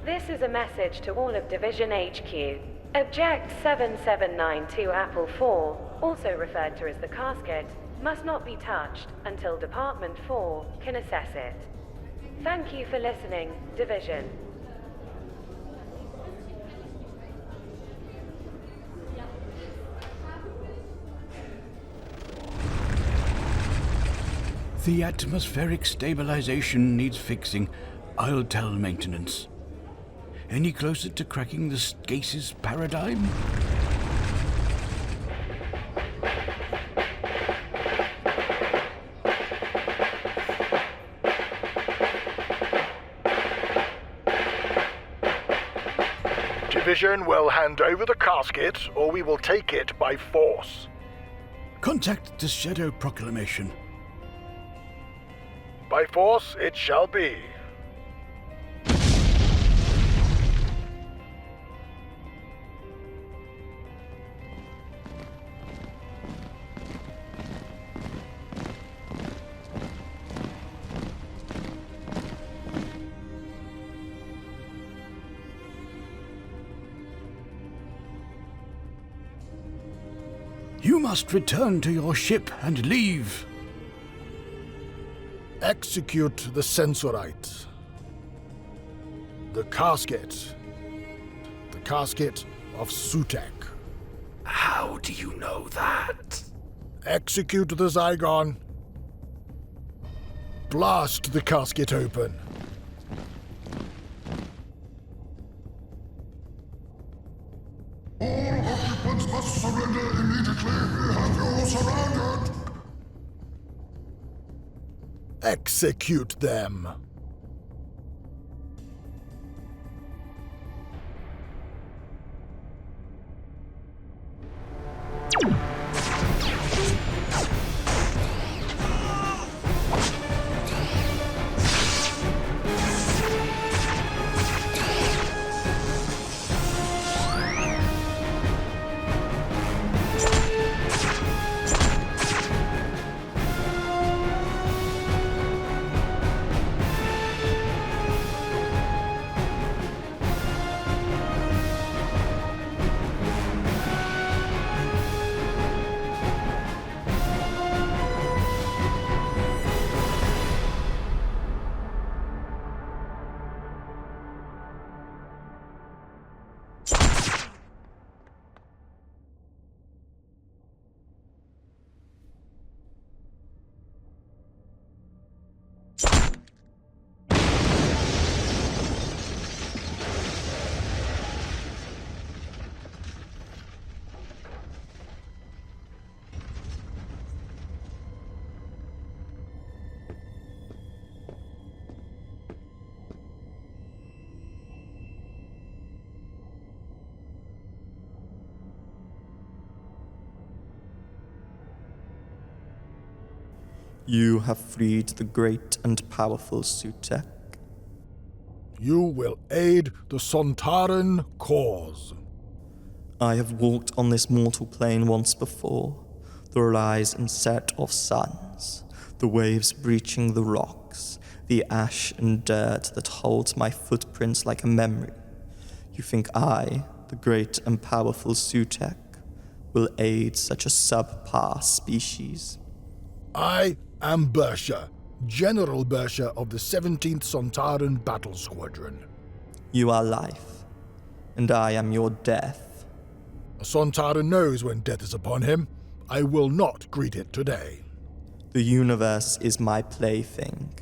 This is a message to all of Division HQ. Object 7792 Apple 4, also referred to as the casket, must not be touched until Department 4 can assess it. Thank you for listening, Division. The atmospheric stabilization needs fixing. I'll tell maintenance. Any closer to cracking the gases paradigm? Division will hand over the casket, or we will take it by force. Contact the Shadow Proclamation. By force it shall be. You must return to your ship and leave. Execute the sensorite. The casket. The casket of Sutek. How do you know that? Execute the Zygon. Blast the casket open. All occupants must surrender immediately. We have you surrounded. Execute them. You have freed the great and powerful Sutek. You will aid the Sontaran cause. I have walked on this mortal plane once before, the rise and set of suns, the waves breaching the rocks, the ash and dirt that holds my footprints like a memory. You think I, the great and powerful Sutek, will aid such a subpar species? I am Bersha, General Bersha of the 17th Sontaran Battle Squadron. You are life, and I am your death. A Sontaran knows when death is upon him. I will not greet it today. The universe is my plaything.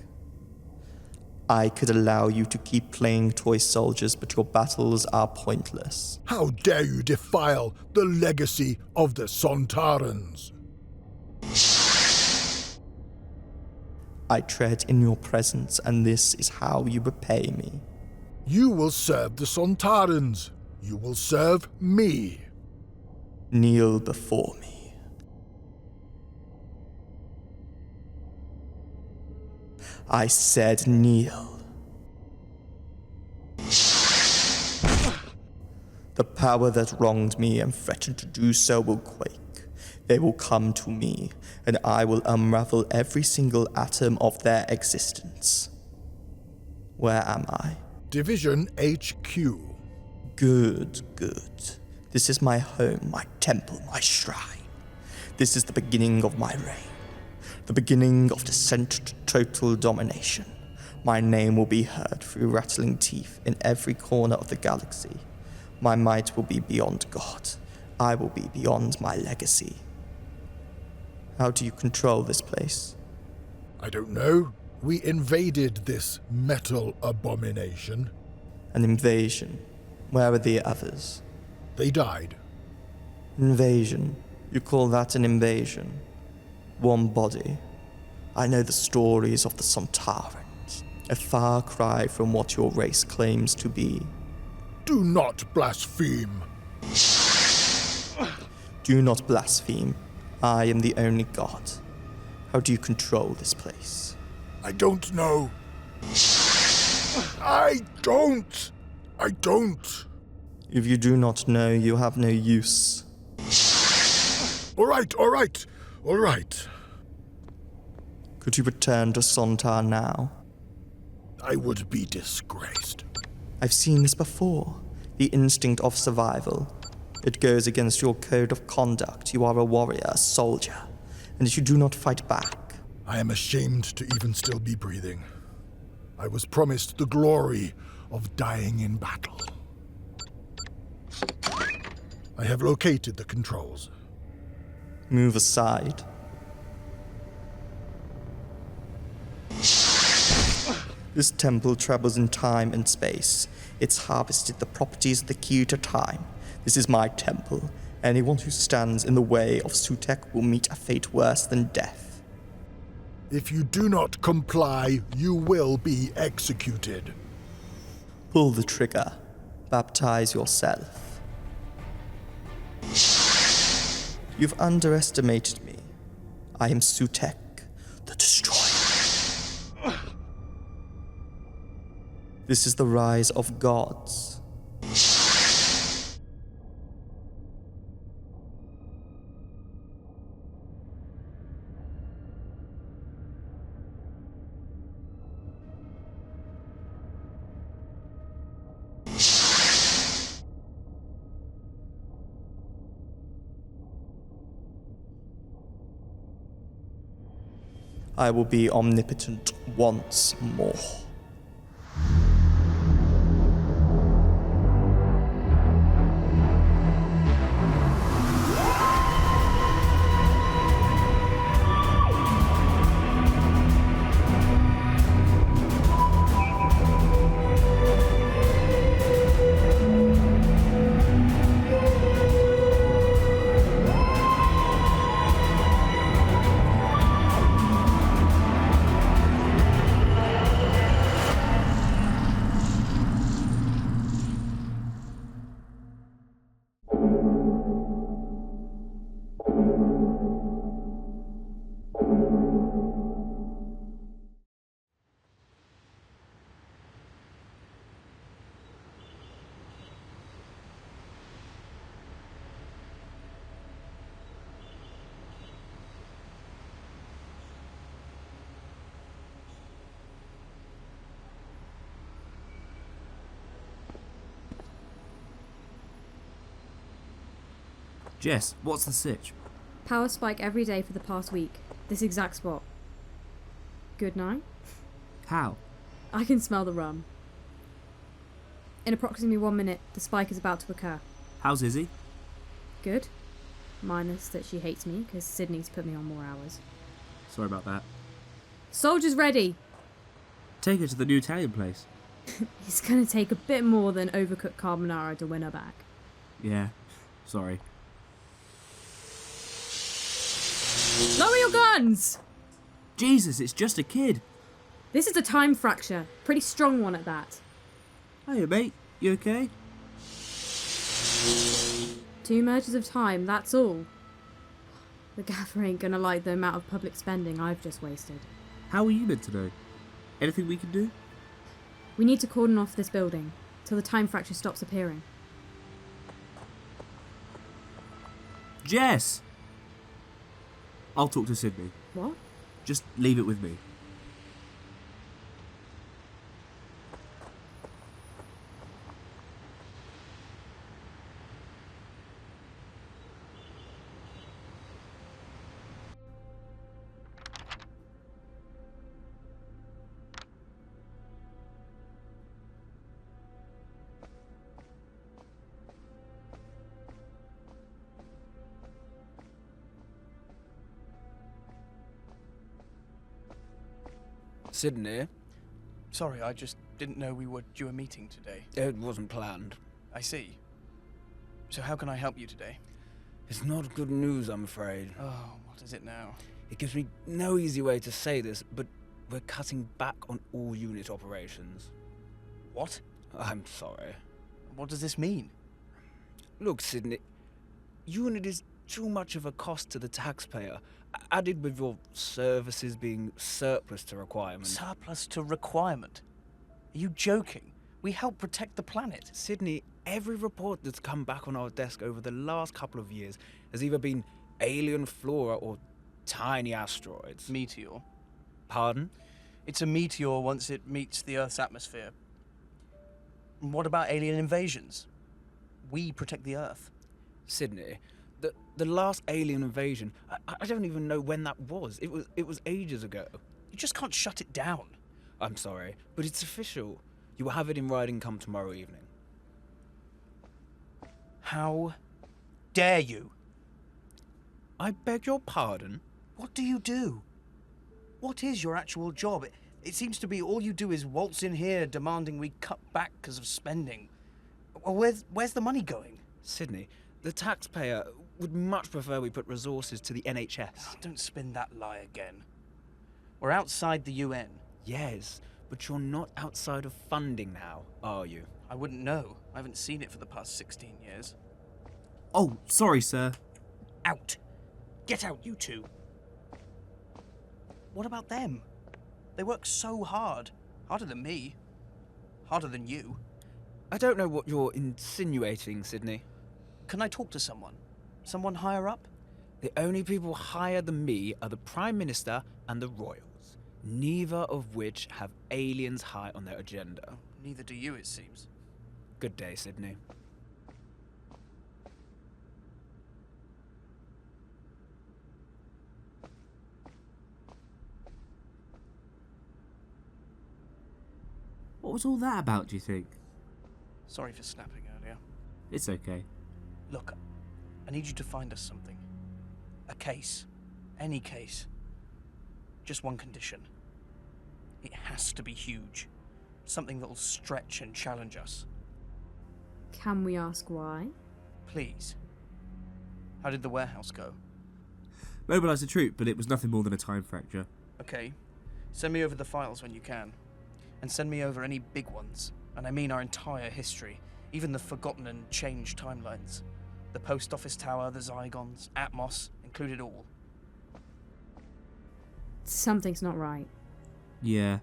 I could allow you to keep playing toy soldiers, but your battles are pointless. How dare you defile the legacy of the Sontarans? I tread in your presence, and this is how you repay me. You will serve the Sontarans. You will serve me. Kneel before me. I said kneel. The power that wronged me and threatened to do so will quake. They will come to me, and I will unravel every single atom of their existence. Where am I? Division HQ. Good, good. This is my home, my temple, my shrine. This is the beginning of my reign. The beginning of descent to total domination. My name will be heard through rattling teeth in every corner of the galaxy. My might will be beyond God. I will be beyond my legacy. How do you control this place? I don't know. We invaded this metal abomination. An invasion. Where are the others? They died. Invasion. You call that an invasion? One body. I know the stories of the Sontarans. A far cry from what your race claims to be. Do not blaspheme. Do not blaspheme. I am the only God. How do you control this place? I don't know. I don't. If you do not know, you have no use. All right. Could you return to Sontar now? I would be disgraced. I've seen this before. The instinct of survival. It goes against your code of conduct. You are a warrior, a soldier. And if you do not fight back... I am ashamed to even still be breathing. I was promised the glory of dying in battle. I have located the controls. Move aside. This temple travels in time and space. It's harvested the properties of the key to time. This is my temple. Anyone who stands in the way of Sutek will meet a fate worse than death. If you do not comply, you will be executed. Pull the trigger. Baptize yourself. You've underestimated me. I am Sutek, the Destroyer. This is the rise of gods. I will be omnipotent once more. Jess, what's the sitch? Power spike every day for the past week. This exact spot. Good night. How? I can smell the rum. In approximately 1 minute, the spike is about to occur. How's Izzy? Good. Minus that she hates me because Sydney's put me on more hours. Sorry about that. Soldiers ready! Take her to the new Italian place. It's gonna take a bit more than overcooked carbonara to win her back. Yeah, sorry. Lower your guns! Jesus, it's just a kid. This is a time fracture. Pretty strong one at that. Hiya, mate. You okay? 2 merges of time, that's all. The gaffer ain't gonna like the amount of public spending I've just wasted. How are you meant to know? Anything we can do? We need to cordon off this building till the time fracture stops appearing. Jess! I'll talk to Sydney. What? Just leave it with me. Sydney? Sorry, I just didn't know we were due a meeting today. It wasn't planned. I see. So how can I help you today? It's not good news, I'm afraid. Oh, what is it now? It gives me no easy way to say this, but we're cutting back on all unit operations. What? I'm sorry. What does this mean? Look, Sydney, unit is too much of a cost to the taxpayer, added with your services being surplus to requirement. Surplus to requirement? Are you joking? We help protect the planet. Sydney, every report that's come back on our desk over the last couple of years has either been alien flora or tiny asteroids. Meteor. Pardon? It's a meteor once it meets the Earth's atmosphere. And what about alien invasions? We protect the Earth. Sydney, the last alien invasion, I don't even know when that was. It was ages ago. You just can't shut it down. I'm sorry, but it's official. You will have it in writing come tomorrow evening. How dare you? I beg your pardon? What do you do? What is your actual job? It seems to be all you do is waltz in here demanding we cut back because of spending. Well, where's the money going? Sydney, the taxpayer would much prefer we put resources to the NHS. Oh, don't spin that lie again. We're outside the UN. Yes, but you're not outside of funding now, are you? I wouldn't know. I haven't seen it for the past 16 years. Oh, sorry, sir. Out. Get out, you two. What about them? They work so hard. Harder than me. Harder than you. I don't know what you're insinuating, Sydney. Can I talk to someone? Someone higher up? The only people higher than me are the Prime Minister and the Royals, neither of which have aliens high on their agenda. Neither do you, it seems. Good day, Sydney. What was all that about, do you think? Sorry for snapping earlier. It's okay. Look, I need you to find us something. A case. Any case. Just one condition. It has to be huge. Something that'll stretch and challenge us. Can we ask why? Please. How did the warehouse go? Mobilised a troop, but it was nothing more than a time fracture. Okay. Send me over the files when you can. And send me over any big ones. And I mean our entire history. Even the forgotten and changed timelines. The post office tower, the Zygons, Atmos, include it all. Something's not right. Yeah.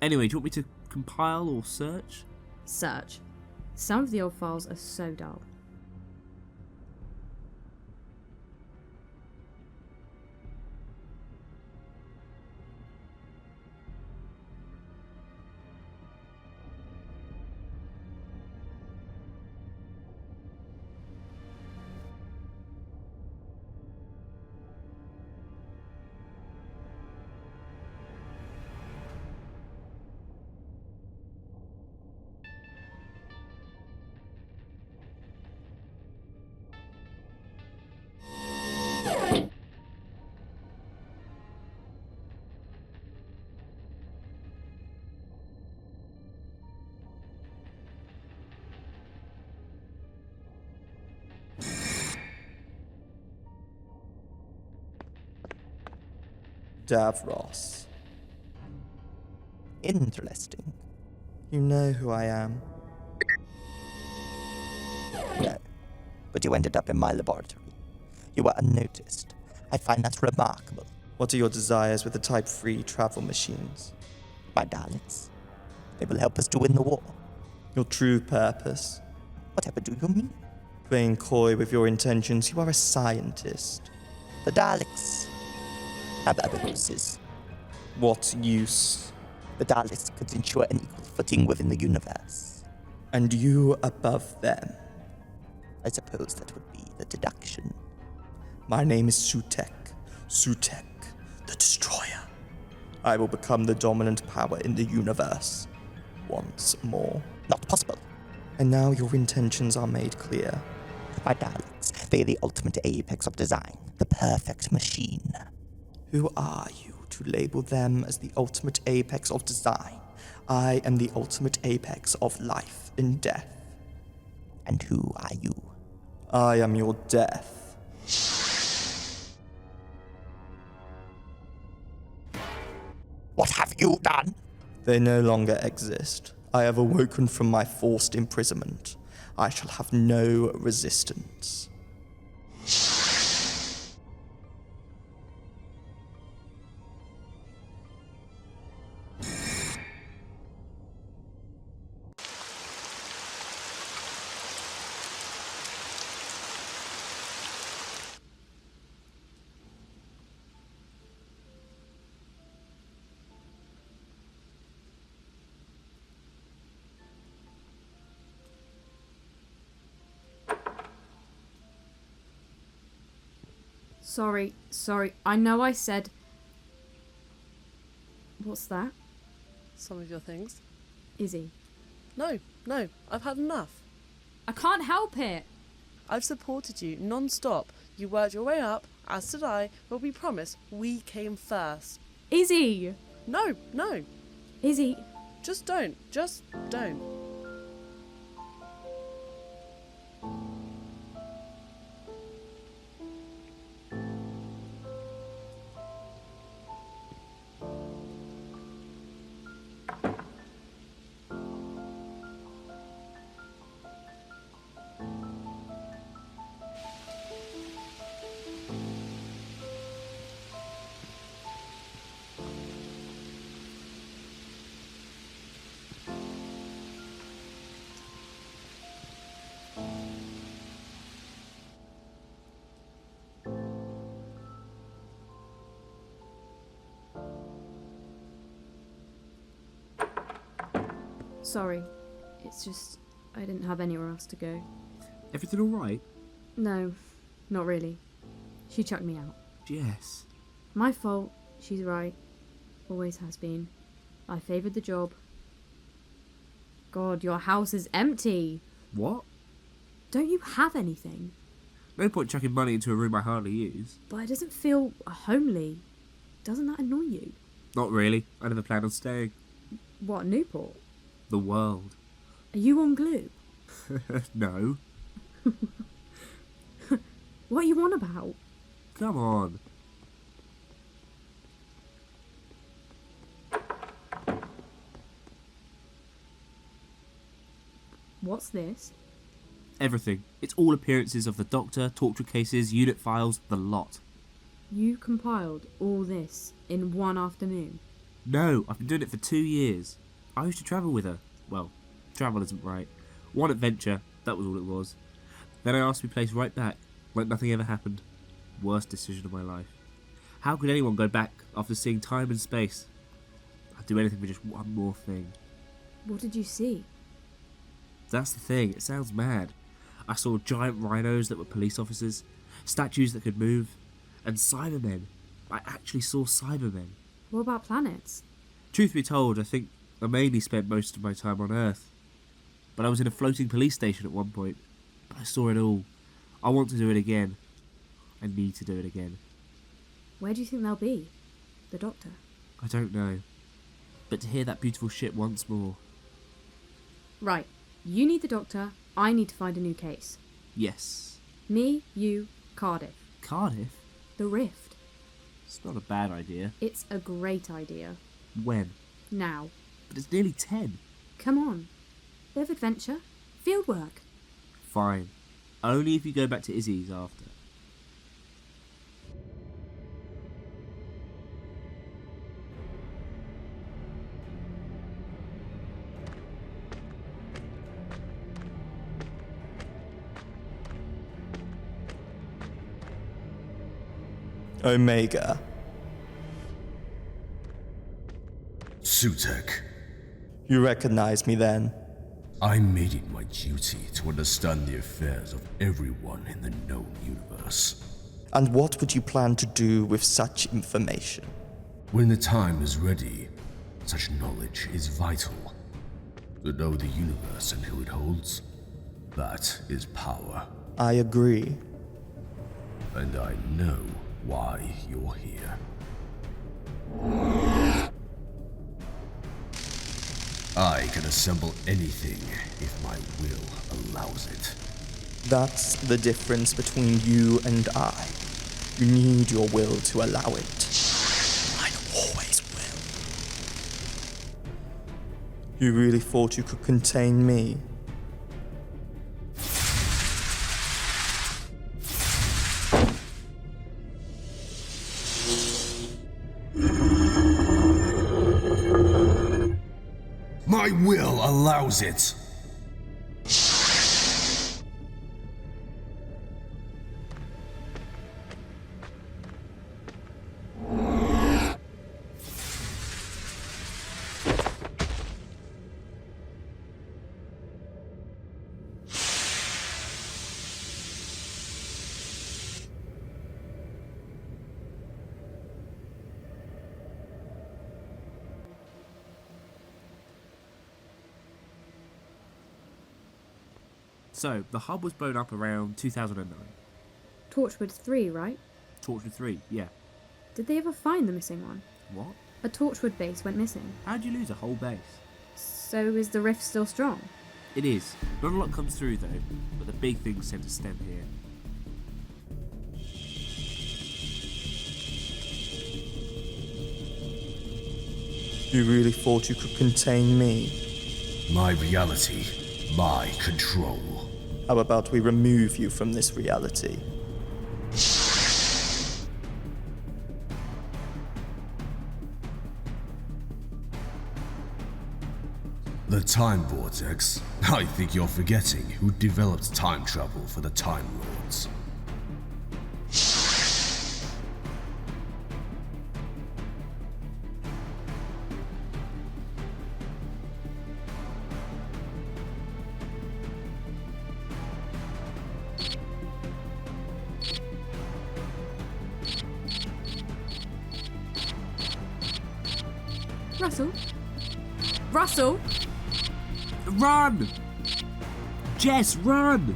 Anyway, do you want me to compile or search? Search. Some of the old files are so dull. Davros. Interesting. You know who I am? No, but you ended up in my laboratory. You were unnoticed. I find that remarkable. What are your desires with the Type-3 travel machines? My Daleks. They will help us to win the war. Your true purpose? Whatever do you mean? Playing coy with your intentions, you are a scientist. The Daleks have other uses. What use? The Daleks could ensure an equal footing within the universe. And you above them? I suppose that would be the deduction. My name is Sutek. Sutek, the Destroyer. I will become the dominant power in the universe. Once more. Not possible. And now your intentions are made clear. My Daleks, they are the ultimate apex of design. The perfect machine. Who are you to label them as the ultimate apex of design, I am the ultimate apex of life and death. And who are you? I am your death. What have you done? They no longer exist. I have awoken from my forced imprisonment. I shall have no resistance. Sorry. I know I said... What's that? Some of your things. Izzy. No, I've had enough. I can't help it. I've supported you non-stop. You worked your way up, as did I, but we promise we came first. Izzy! No. Izzy. Just don't. Sorry. It's just... I didn't have anywhere else to go. Everything alright? No, not really. She chucked me out. Yes. My fault. She's right. Always has been. I favoured the job. God, your house is empty. What? Don't you have anything? No point chucking money into a room I hardly use. But it doesn't feel homely. Doesn't that annoy you? Not really. I never planned on staying. What, Newport? The world. Are you on glue? No. What are you on about? Come on. What's this? Everything. It's all appearances of the Doctor, torture cases, unit files, the lot. You compiled all this in one afternoon? No, I've been doing it for 2 years. I used to travel with her. Well, travel isn't right. One adventure, that was all it was. Then I asked to be placed right back, like nothing ever happened. Worst decision of my life. How could anyone go back after seeing time and space? I'd do anything for just one more thing. What did you see? That's the thing, it sounds mad. I saw giant rhinos that were police officers, statues that could move, and Cybermen. I actually saw Cybermen. What about planets? Truth be told, I think I mainly spent most of my time on Earth. But I was in a floating police station at one point. But I saw it all. I want to do it again. I need to do it again. Where do you think they'll be? The Doctor? I don't know. But to hear that beautiful ship once more. Right. You need the Doctor. I need to find a new case. Yes. Me, you, Cardiff. Cardiff? The Rift. It's not a bad idea. It's a great idea. When? Now. But it's nearly 10. Come on. Bit of adventure. Field work. Fine. Only if you go back to Izzy's after. Omega. Sutek. You recognize me then? I made it my duty to understand the affairs of everyone in the known universe. And what would you plan to do with such information? When the time is ready, such knowledge is vital. To know the universe and who it holds, that is power. I agree. And I know why you're here. I can assemble anything if my will allows it. That's the difference between you and I. You need your will to allow it. Mine always will. You really thought you could contain me? My will allows it. So, the hub was blown up around 2009. Torchwood 3, right? Torchwood 3, yeah. Did they ever find the missing one? What? A Torchwood base went missing. How'd you lose a whole base? So is the rift still strong? It is. Not a lot comes through though, but the big things tend to stem here. You really thought you could contain me? My reality, my control. How about we remove you from this reality? The Time Vortex? I think you're forgetting who developed time travel for the Time Lords. Russell? Russell? Run! Jess, run!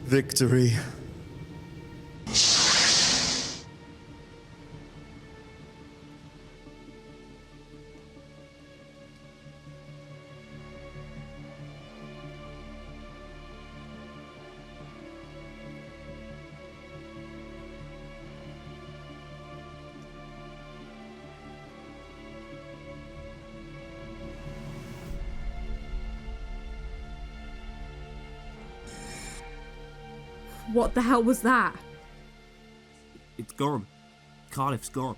Victory. What the hell was that? It's gone. Cardiff's gone.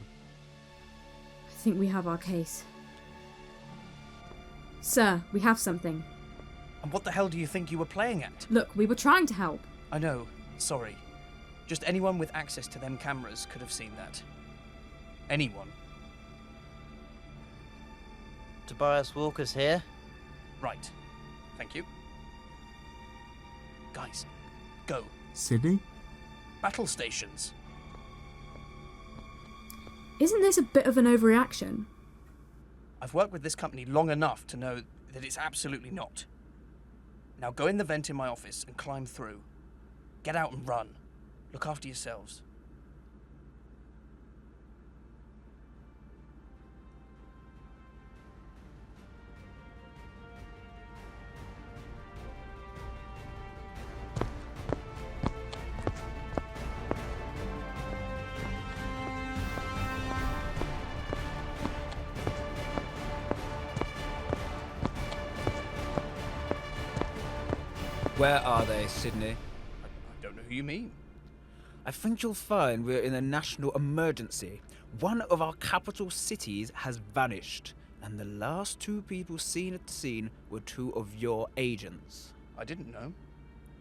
I think we have our case. Sir, we have something. And what the hell do you think you were playing at? Look, we were trying to help. I know, sorry. Just anyone with access to them cameras could have seen that. Anyone. Tobias Walker's here. Right. Thank you. Guys, go. Sydney? Battle stations. Isn't this a bit of an overreaction? I've worked with this company long enough to know that it's absolutely not. Now go in the vent in my office and climb through. Get out and run. Look after yourselves. Where are they, Sydney? I don't know who you mean. I think you'll find we're in a national emergency. One of our capital cities has vanished, and the last two people seen at the scene were two of your agents. I didn't know.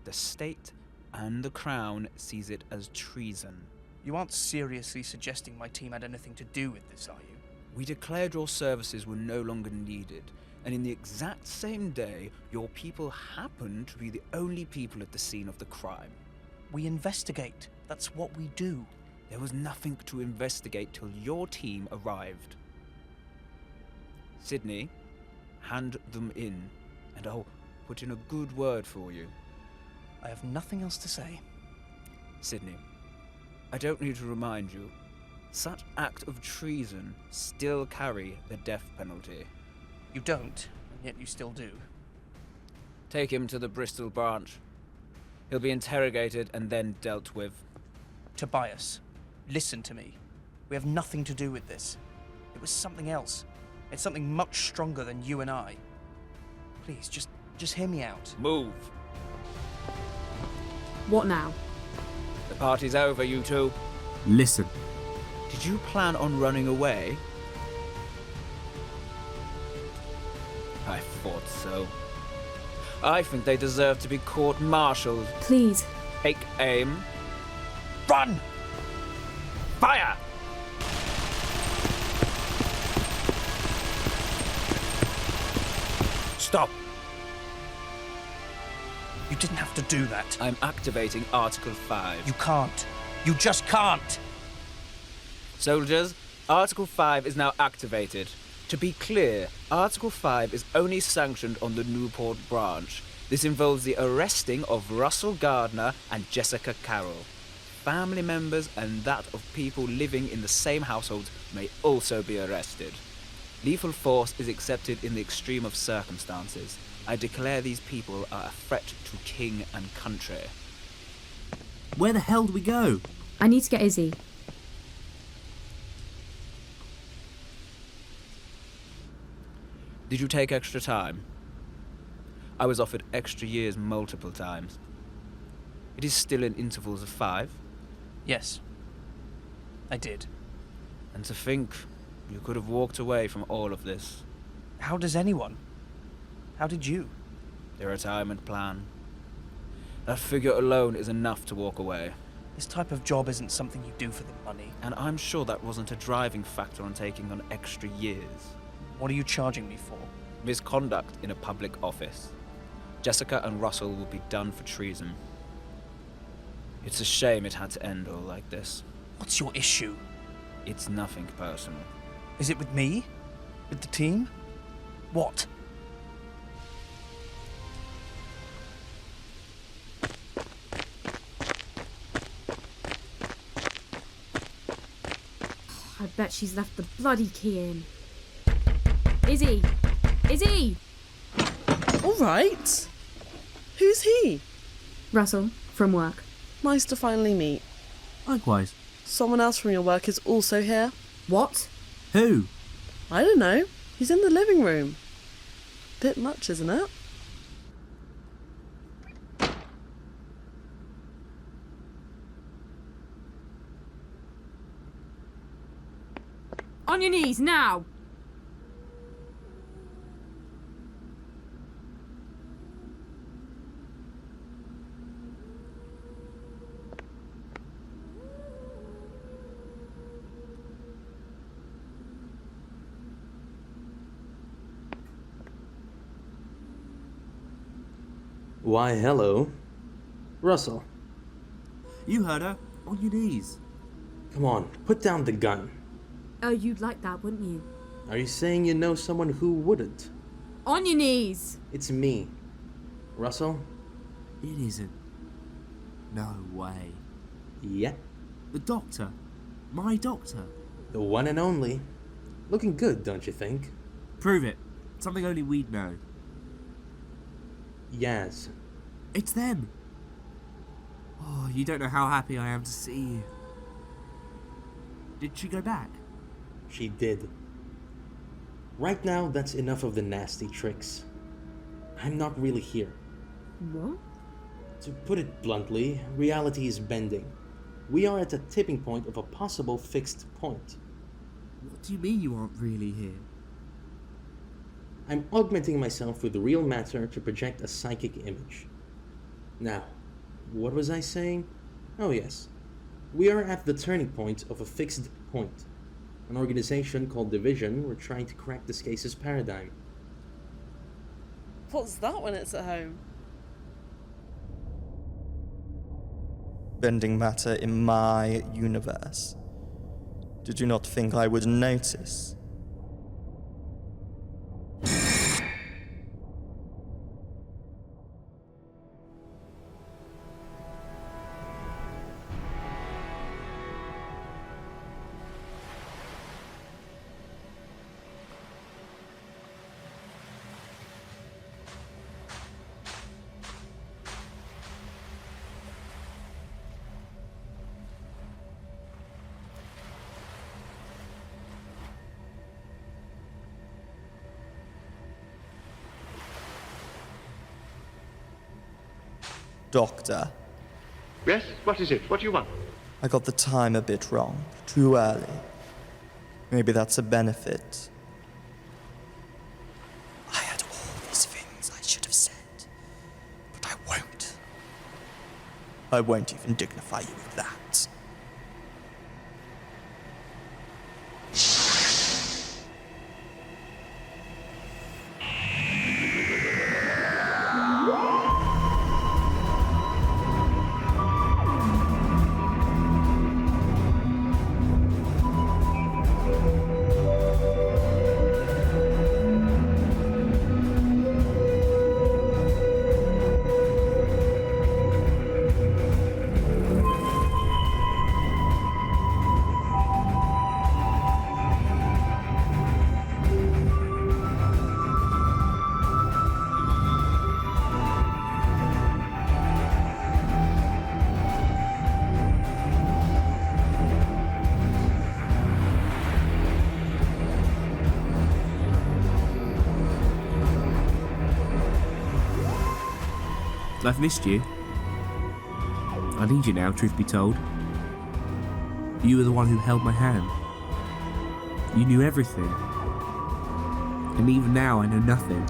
The state and the Crown sees it as treason. You aren't seriously suggesting my team had anything to do with this, are you? We declared your services were no longer needed, and in the exact same day, your people happened to be the only people at the scene of the crime. We investigate. That's what we do. There was nothing to investigate till your team arrived. Sydney, hand them in, and I'll put in a good word for you. I have nothing else to say. Sydney, I don't need to remind you, such act of treason still carry the death penalty. You don't, and yet you still do. Take him to the Bristol branch. He'll be interrogated and then dealt with. Tobias, listen to me. We have nothing to do with this. It was something else. It's something much stronger than you and I. Please, just hear me out. Move. What now? The party's over, you two. Listen. Did you plan on running away? I thought so. I think they deserve to be court-martialed. Please. Take aim. Run! Fire! Stop! You didn't have to do that. I'm activating Article 5. You can't. You just can't! Soldiers, Article 5 is now activated. To be clear, Article 5 is only sanctioned on the Newport branch. This involves the arresting of Russell Gardner and Jessica Carroll. Family members and that of people living in the same household may also be arrested. Lethal force is accepted in the extreme of circumstances. I declare these people are a threat to king and country. Where the hell do we go? I need to get Izzy. Did you take extra time? I was offered extra years multiple times. It is still in intervals of 5. Yes. I did. And to think you could have walked away from all of this. How does anyone? How did you? Their retirement plan. That figure alone is enough to walk away. This type of job isn't something you do for the money. And I'm sure that wasn't a driving factor on taking on extra years. What are you charging me for? Misconduct in a public office. Jessica and Russell will be done for treason. It's a shame it had to end all like this. What's your issue? It's nothing personal. Is it with me? With the team? What? I bet she's left the bloody key in. Izzy! Izzy! All right. Who's he? Russell, from work. Nice to finally meet. Likewise. Someone else from your work is also here. What? Who? I don't know. He's in the living room. Bit much, isn't it? On your knees, now! Why, hello. Russell, You heard her. On your knees. come on, put down the gun. Oh, you'd like that, wouldn't you? Are you saying you know someone who wouldn't? On your knees! It's me. Russell? It isn't. No way. Yeah, The doctor. My doctor. the one and only. Looking good, don't you think? Prove it. Something only we'd know. Yaz. It's them. Oh, you don't know how happy I am to see you. Did she go back? She did. Right now, that's enough of the nasty tricks. I'm not really here. What? To put it bluntly, reality is bending. We are at a tipping point of a possible fixed point. What do you mean you aren't really here? I'm augmenting myself with real matter to project a psychic image. Now, what was I saying? Oh yes. We are at the turning point of a fixed point. An organization called Division were trying to crack the Scasis paradigm. What's that when it's at home? Bending matter in my universe. Did you not think I would notice? Doctor. Yes? What is it? What do you want? I got the time a bit wrong. Too early. Maybe that's a benefit. I had all these things I should have said, but I won't. I won't even dignify you with that. I've missed you. I need you now, truth be told. You were the one who held my hand. You knew everything. And even now I know nothing.